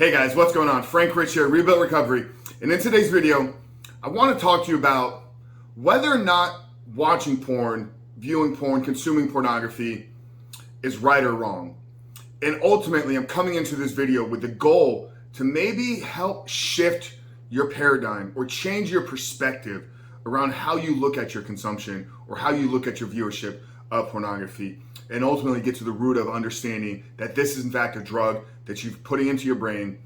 Hey guys, what's going on? Frank Rich here, Rebuilt Recovery. And in today's video, I want to talk to you about whether or not watching porn, viewing porn, consuming pornography is right or wrong. And ultimately, I'm coming into this video with the goal to maybe help shift your paradigm or change your perspective around how you look at your consumption or how you look at your viewership of pornography, and ultimately get to the root of understanding that this is in fact a drug that you're putting into your brain.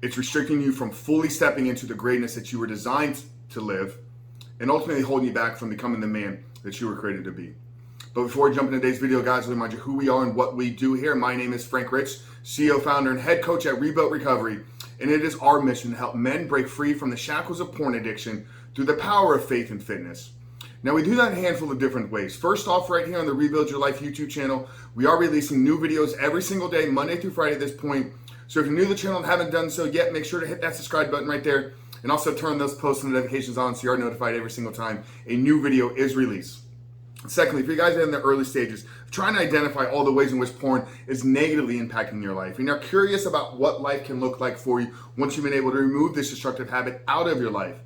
It's restricting you from fully stepping into the greatness that you were designed to live, and ultimately holding you back from becoming the man that you were created to be. But before we jump into today's video, guys, let me remind you who we are and what we do here. My name is Frank Rich, CEO, founder, and head coach at Rebuilt Recovery, and it is our mission to help men break free from the shackles of porn addiction through the power of faith and fitness. Now, we do that in a handful of different ways. First off, right here on the Rebuild Your Life YouTube channel, we are releasing new videos every single day, Monday through Friday at this point. So if you're new to the channel and haven't done so yet, make sure to hit that subscribe button right there, and also turn those post notifications on so you are notified every single time a new video is released. Secondly, if you guys are in the early stages, trying to identify all the ways in which porn is negatively impacting your life, and you're curious about what life can look like for you once you've been able to remove this destructive habit out of your life,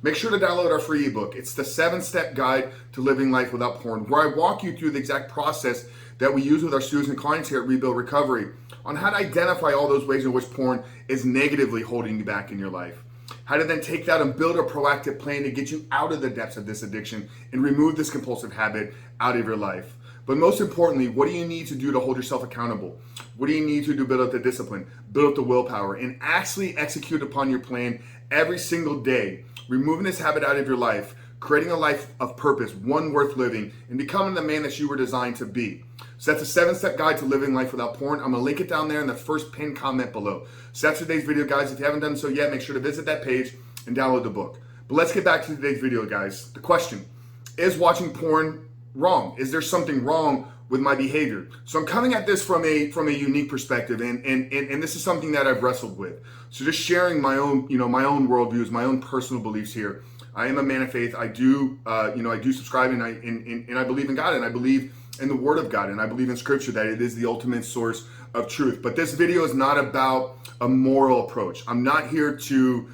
make sure to download our free ebook. It's the 7-step guide to living life without porn, where I walk you through the exact process that we use with our students and clients here at Rebuild Recovery on how to identify all those ways in which porn is negatively holding you back in your life. How to then take that and build a proactive plan to get you out of the depths of this addiction and remove this compulsive habit out of your life. But most importantly, what do you need to do to hold yourself accountable? What do you need to do to build up the discipline, build up the willpower, and actually execute upon your plan every single day, removing this habit out of your life, creating a life of purpose, one worth living, and becoming the man that you were designed to be. So that's a 7-step guide to living life without porn. I'm gonna link it down there in the first pinned comment below. So that's today's video, guys. If you haven't done so yet, make sure to visit that page and download the book. But let's get back to today's video, guys. The question, is watching porn wrong? Is there something wrong with my behavior? So I'm coming at this from a unique perspective, and this is something that I've wrestled with. So just sharing my own, my own worldviews, my own personal beliefs here. I am a man of faith. I do, I do subscribe, and I believe in God, and I believe in the Word of God, and I believe in Scripture that it is the ultimate source of truth. But this video is not about a moral approach. I'm not here to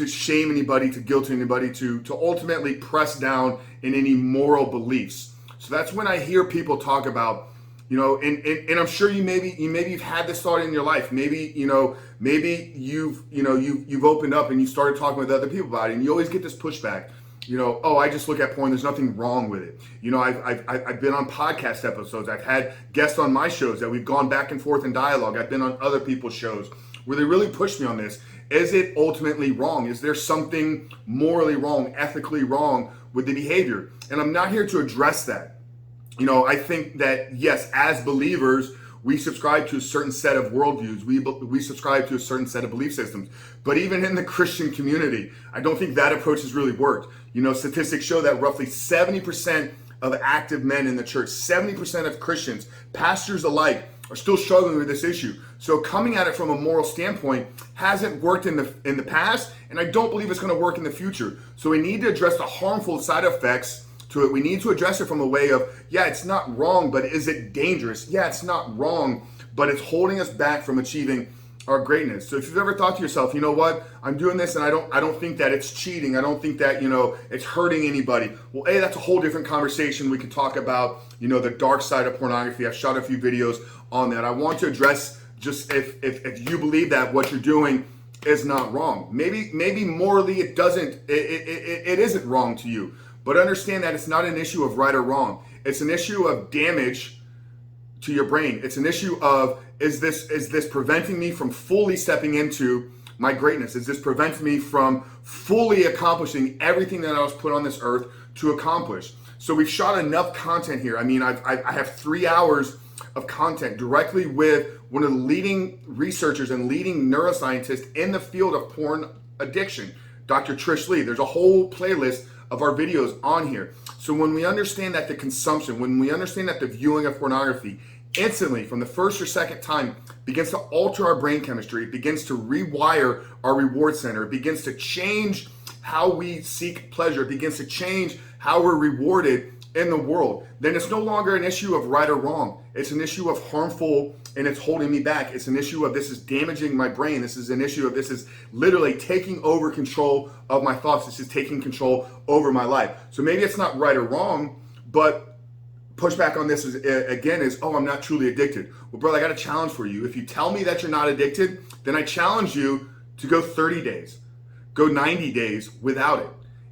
shame anybody, to guilt anybody, to ultimately press down in any moral beliefs. So that's when I hear people talk about, and I'm sure maybe you've had this thought in your life. Maybe you've opened up and you started talking with other people about it, and you always get this pushback. Oh, I just look at porn. There's nothing wrong with it. I've been on podcast episodes. I've had guests on my shows that we've gone back and forth in dialogue. I've been on other people's shows where they really push me on this. Is it ultimately wrong? Is there something morally wrong, ethically wrong with the behavior? And I'm not here to address that. I think that, yes, as believers, we subscribe to a certain set of worldviews. We subscribe to a certain set of belief systems. But even in the Christian community, I don't think that approach has really worked. Statistics show that roughly 70% of active men in the church, 70% of Christians, pastors alike, are still struggling with this issue. So coming at it from a moral standpoint hasn't worked in the past, and I don't believe it's going to work in the future. So we need to address the harmful side effects to it. We need to address it from a way of, yeah, it's not wrong, but is it dangerous? Yeah, it's not wrong, but it's holding us back from achieving our greatness. So if you've ever thought to yourself, you know what, I'm doing this and I don't think that it's cheating. I don't think that, it's hurting anybody. Well, that's a whole different conversation. We could talk about, the dark side of pornography. I've shot a few videos on that. I want to address just if you believe that what you're doing is not wrong. Maybe morally it isn't wrong to you. But understand that it's not an issue of right or wrong. It's an issue of damage to your brain. It's an issue of, is this preventing me from fully stepping into my greatness? Is this preventing me from fully accomplishing everything that I was put on this earth to accomplish? So we've shot enough content here. I mean, I have 3 hours of content directly with one of the leading researchers and leading neuroscientists in the field of porn addiction, Dr. Trish Lee. There's a whole playlist of our videos on here. So when we understand that the consumption, when we understand that the viewing of pornography instantly from the first or second time begins to alter our brain chemistry, it begins to rewire our reward center, it begins to change how we seek pleasure, it begins to change how we're rewarded in the world, then it's no longer an issue of right or wrong. It's an issue of harmful and it's holding me back. It's an issue of this is damaging my brain. This is an issue of this is literally taking over control of my thoughts. This is taking control over my life. So maybe it's not right or wrong, but pushback on this is, again, is, oh, I'm not truly addicted. Well, brother, I got a challenge for you. If you tell me that you're not addicted, then I challenge you to go 30 days, go 90 days without it.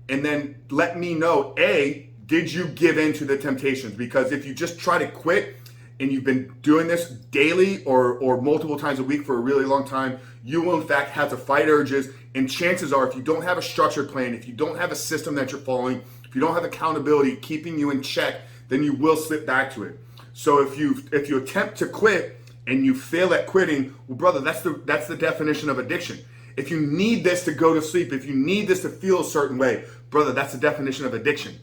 And then let me know, A, did you give in to the temptations? Because if you just try to quit and you've been doing this daily or multiple times a week for a really long time, you will in fact have to fight urges. And chances are, if you don't have a structured plan, if you don't have a system that you're following, if you don't have accountability keeping you in check, then you will slip back to it. So if you attempt to quit and you fail at quitting, well, brother, that's the definition of addiction. If you need this to go to sleep, if you need this to feel a certain way, brother, that's the definition of addiction.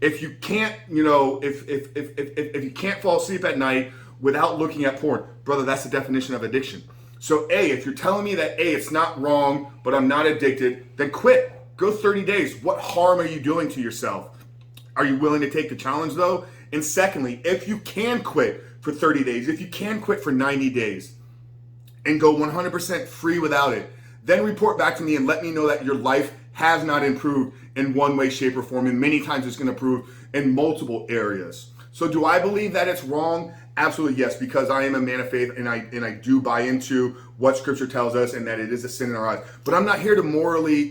If you can't, if you can't fall asleep at night without looking at porn, brother, that's the definition of addiction. So A, if you're telling me that A, it's not wrong, but I'm not addicted, then quit. Go 30 days. What harm are you doing to yourself? Are you willing to take the challenge though? And secondly, if you can quit for 30 days, if you can quit for 90 days and go 100% free without it, then report back to me and let me know that your life has not improved in one way, shape, or form, and many times it's going to improve in multiple areas. So do I believe that it's wrong? Absolutely yes, because I am a man of faith and I do buy into what Scripture tells us and that it is a sin in our eyes. But I'm not here to morally,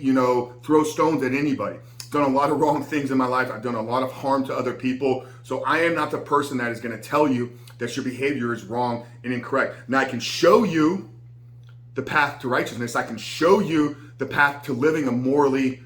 throw stones at anybody. I've done a lot of wrong things in my life. I've done a lot of harm to other people. So I am not the person that is going to tell you that your behavior is wrong and incorrect. Now I can show you the path to righteousness. I can show you the path to living a morally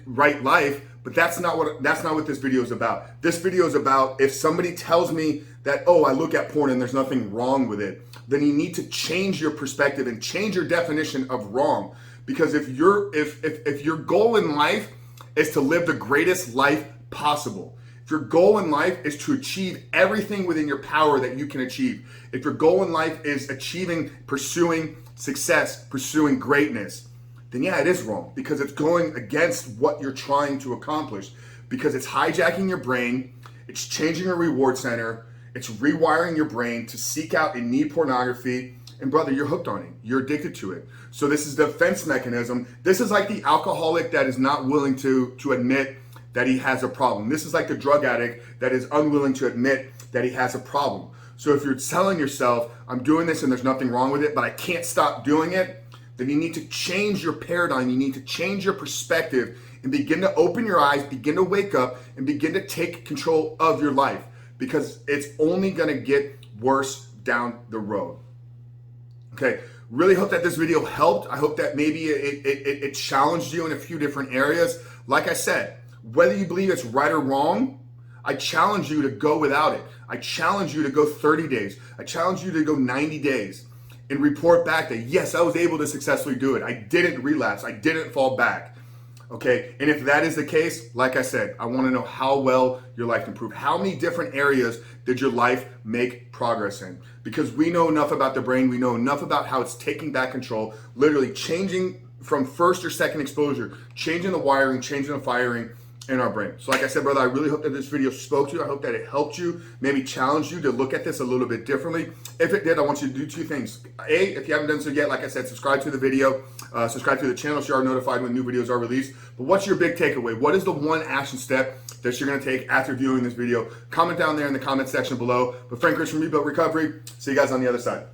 right life, but that's not what this video is about. This video is about if somebody tells me that, oh, I look at porn and there's nothing wrong with it, then you need to change your perspective and change your definition of wrong. Because if your goal in life is to live the greatest life possible, if your goal in life is to achieve everything within your power that you can achieve, if your goal in life is pursuing success, pursuing greatness, then yeah, it is wrong because it's going against what you're trying to accomplish, because it's hijacking your brain, it's changing your reward center, it's rewiring your brain to seek out and need pornography, and brother, you're hooked on it. You're addicted to it. So this is the defense mechanism. This is like the alcoholic that is not willing to admit that he has a problem. This is like the drug addict that is unwilling to admit that he has a problem. So if you're telling yourself, I'm doing this and there's nothing wrong with it, but I can't stop doing it, then you need to change your paradigm. You need to change your perspective and begin to open your eyes, begin to wake up, and begin to take control of your life, because it's only going to get worse down the road. Okay, really hope that this video helped. I hope that maybe it challenged you in a few different areas. Like I said, whether you believe it's right or wrong, I challenge you to go without it. I challenge you to go 30 days. I challenge you to go 90 days and report back that, yes, I was able to successfully do it. I didn't relapse. I didn't fall back. Okay, and if that is the case, like I said, I want to know how well your life improved. How many different areas did your life make progress in? Because we know enough about the brain. We know enough about how it's taking back control, literally changing from first or second exposure, changing the wiring, changing the firing in our brain. So like I said, brother, I really hope that this video spoke to you. I hope that it helped you, maybe challenged you to look at this a little bit differently. If it did, I want you to do two things. A, if you haven't done so yet, like I said, subscribe to the video, subscribe to the channel so you are notified when new videos are released. But what's your big takeaway? What is the one action step that you're going to take after viewing this video? Comment down there in the comment section below. But Frank Rich from Ebook Recovery. See you guys on the other side.